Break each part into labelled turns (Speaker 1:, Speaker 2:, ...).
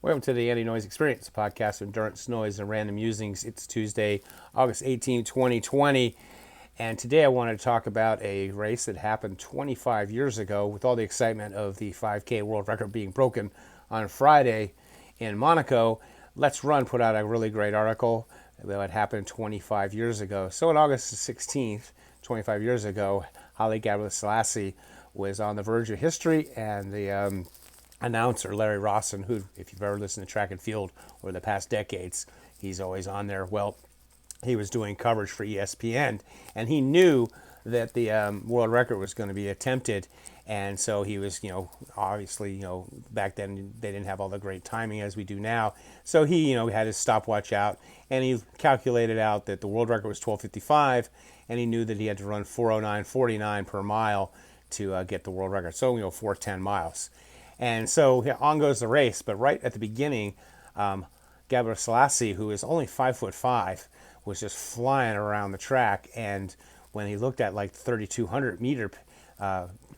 Speaker 1: Welcome to the Anti-Noise Experience, a podcast of endurance, noise, and random musings. It's Tuesday, August 18, 2020, and today I wanted to talk about a race that happened 25 years ago with all the excitement of the 5K world record being broken on Friday in Monaco. Let's Run put out a really great article that had happened 25 years ago. So on August 16th, 25 years ago, Haile Gebrselassie was on the verge of history, and the announcer Larry Rawson, who, if you've ever listened to track and field over the past decades, he's always on there. Well, he was doing coverage for ESPN, and he knew that the world record was going to be attempted, and so he was, obviously, back then they didn't have all the great timing as we do now, so he, had his stopwatch out, and he calculated out that the world record was 12:55, and he knew that he had to run 4:09:49 per mile to get the world record. So 4:10 miles. And so on goes the race, but right at the beginning, Gebrselassie, who is only 5'5", was just flying around the track. And when he looked at like the 3,200 meter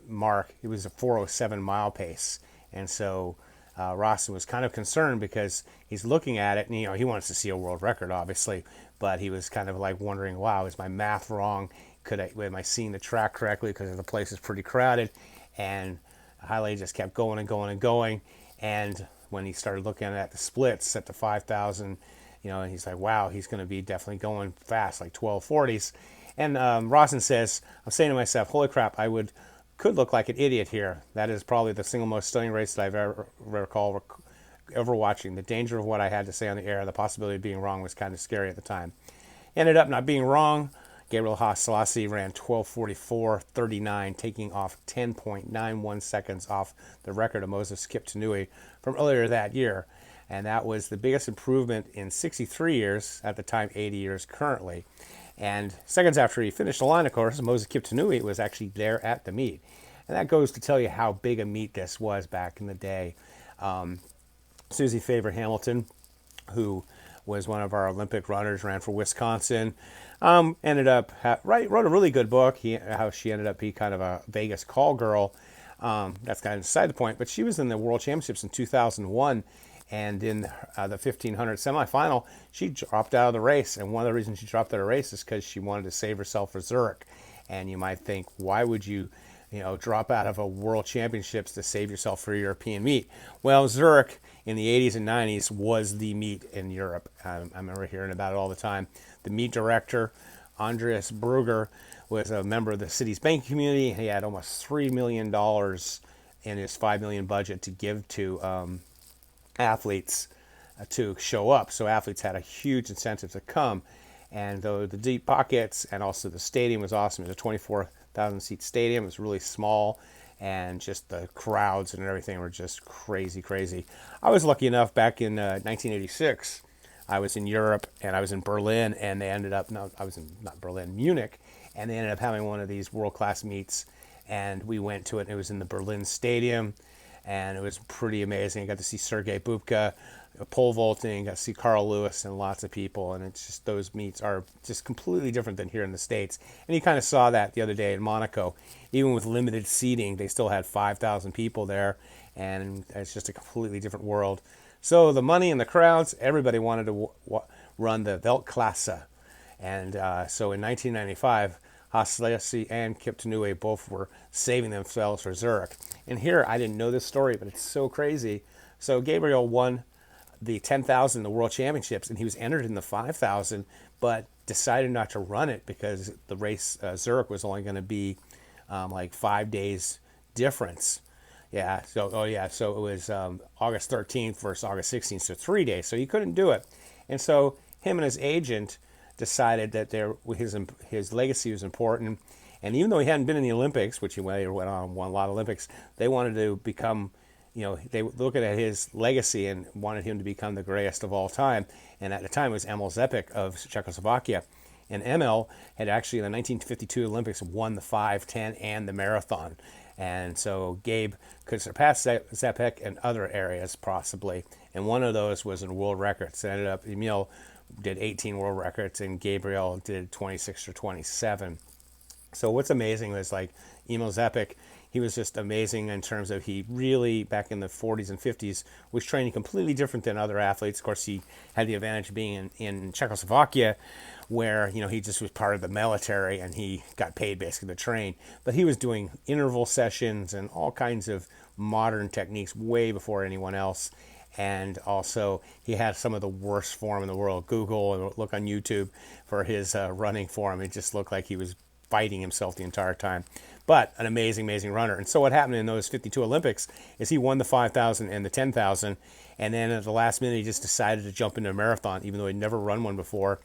Speaker 1: mark, it was a 4:07 mile pace. And so Rawson was kind of concerned because he's looking at it, and he wants to see a world record, obviously, but he was kind of like wondering, wow, is my math wrong? Am I seeing the track correctly? Because the place is pretty crowded. And Haile just kept going and going and going, and when he started looking at the splits at the 5,000, and he's like, wow, he's going to be definitely going fast, like 12:40s. And Rawson says, I'm saying to myself, holy crap, could look like an idiot here. That is probably the single most stunning race that I've ever recall ever watching. The danger of what I had to say on the air, the possibility of being wrong was kind of scary at the time. Ended up not being wrong. Gebrselassie ran 12:44:39, taking off 10.91 seconds off the record of Moses Kiptanui from earlier that year. And that was the biggest improvement in 63 years, at the time 80 years currently. And seconds after he finished the line, of course, Moses Kiptanui was actually there at the meet. And that goes to tell you how big a meet this was back in the day. Susie Favor Hamilton, who was one of our Olympic runners, ran for Wisconsin. Ended up wrote a really good book. How she ended up being kind of a Vegas call girl. That's kind of beside the point. But she was in the World Championships in 2001, and in the 1500 semifinal, she dropped out of the race. And one of the reasons she dropped out of the race is because she wanted to save herself for Zurich. And you might think, why would you drop out of a World Championships to save yourself for a European meet? Well, Zurich in the 80s and 90s was the meet in Europe. I remember hearing about it all the time. The meet director, Andreas Brugger, was a member of the city's banking community. He had almost $3 million in his $5 million budget to give to athletes to show up. So athletes had a huge incentive to come. And the deep pockets, and also the stadium was awesome. It was a 24,000 seat stadium. It was really small, and just the crowds and everything were just crazy, crazy. I was lucky enough back in 1986. I was in Europe, and I was in Berlin, and they ended up, no, I was in, not Berlin, Munich, and they ended up having one of these world-class meets, and we went to it, and it was in the Berlin Stadium, and it was pretty amazing. I got to see Sergei Bubka pole vaulting, got to see Carl Lewis and lots of people, and it's just, those meets are just completely different than here in the States. And you kind of saw that the other day in Monaco. Even with limited seating, they still had 5,000 people there, and it's just a completely different world. So the money and the crowds, everybody wanted to run the Weltklasse. And so in 1995, Gebrselassie and Kiptanui both were saving themselves for Zurich. And here, I didn't know this story, but it's so crazy. So Gabriel won the 10,000 in the World Championships, and he was entered in the 5,000, but decided not to run it because the race, Zurich, was only going to be like 5 days difference. Yeah, so so it was August 13th versus August 16th, so 3 days. So he couldn't do it, and so him and his agent decided that his legacy was important, and even though he hadn't been in the Olympics, which he went on and won a lot of Olympics, they wanted to become, they looked at his legacy and wanted him to become the greatest of all time. And at the time, it was Emil Zepek of Czechoslovakia. And Emil had actually, in the 1952 Olympics, won the 5, 10, and the marathon. And so Gabe could surpass Zepek in other areas, possibly. And one of those was in world records. It ended up, Emil did 18 world records, and Gabriel did 26 or 27. So what's amazing was, like, Emil Zepek, he was just amazing in terms of he really, back in the 40s and 50s, was training completely different than other athletes. Of course, he had the advantage of being in Czechoslovakia, where he just was part of the military and he got paid basically to train. But he was doing interval sessions and all kinds of modern techniques way before anyone else. And also, he had some of the worst form in the world. Google and look on YouTube for his running form. It just looked like he was fighting himself the entire time. But an amazing, amazing runner. And so what happened in those 52 Olympics is he won the 5,000 and the 10,000. And then at the last minute, he just decided to jump into a marathon, even though he'd never run one before.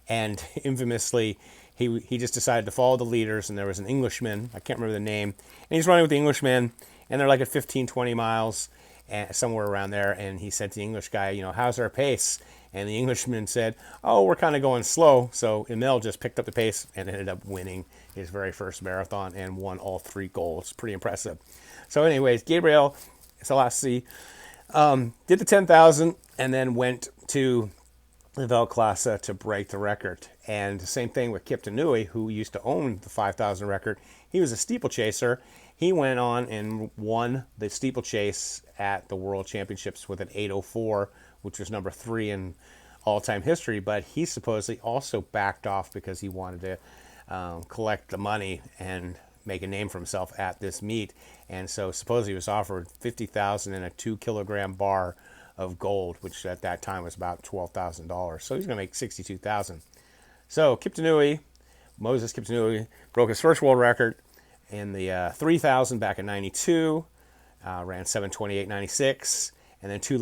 Speaker 1: And infamously, he just decided to follow the leaders. And there was an Englishman, I can't remember the name. And he's running with the Englishmen. And they're like at 15, 20 miles, somewhere around there. And he said to the English guy, how's our pace? And the Englishman said, oh, we're kind of going slow. So Emil just picked up the pace and ended up winning his very first marathon and won all 3 golds. Pretty impressive. So anyways, Gebrselassie did the 10,000 and then went to the Weltklasse to break the record. And the same thing with Kiptanui, who used to own the 5,000 record. He was a steeplechaser. He went on and won the steeplechase at the World Championships with an 8:04, which was number 3 in all-time history. But he supposedly also backed off because he wanted to collect the money and make a name for himself at this meet. And so supposedly he was offered 50,000 and a 2-kilogram bar of gold, which at that time was about $12,000. So he's going to make 62,000. So Moses Kiptanui, broke his first world record in the 3,000 back in 92, ran 7:28.96, and then 2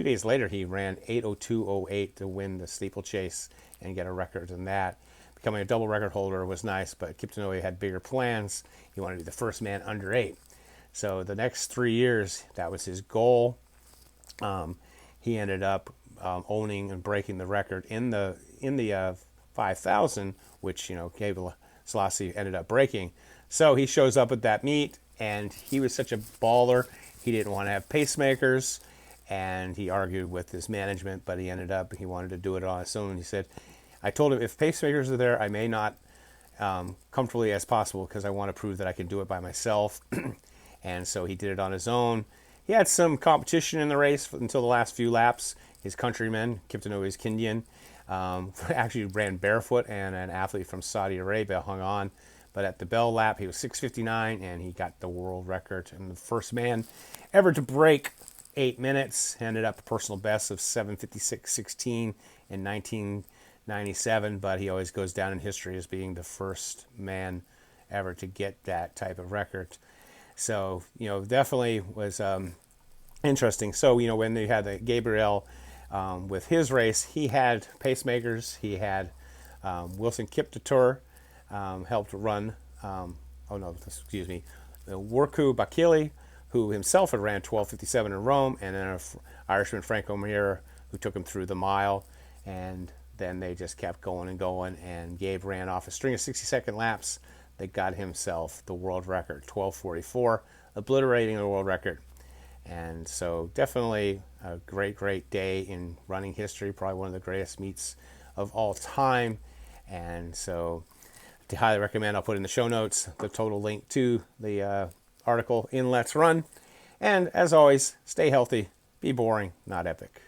Speaker 1: days later he ran 8:02.08 to win the steeplechase and get a record in that. Becoming a double record holder was nice, but Kiptanui had bigger plans. He wanted to be the first man under 8. So the next 3 years, that was his goal. He ended up owning and breaking the record in the 5,000, which Gebrselassie ended up breaking. So he shows up at that meet, and he was such a baller. He didn't want to have pacemakers, and he argued with his management, but he wanted to do it on his own. He said, I told him, if pacemakers are there, I may not comfortably as possible because I want to prove that I can do it by myself. And so he did it on his own. He had some competition in the race until the last few laps. His countryman, Kiptanui's Kenyan, actually ran barefoot, and an athlete from Saudi Arabia hung on. But at the bell lap, he was 6:59, and he got the world record. And the first man ever to break 8 minutes, ended up a personal best of 7:56.16 in 1997. But he always goes down in history as being the first man ever to get that type of record. So, definitely was interesting. So, when they had the Gabriel with his race, he had pacemakers. He had Wilson Kiptour helped run, the Worku Bakili, who himself had ran 12:57 in Rome, and then an Irishman, Franco Mir, who took him through the mile. And then they just kept going and going, and Gabe ran off a string of 60-second laps that got himself the world record, 12:44, obliterating the world record. And so definitely a great, great day in running history, probably one of the greatest meets of all time. And so I highly recommend, I'll put in the show notes the total link to the article in Let's Run. And as always, stay healthy, be boring, not epic.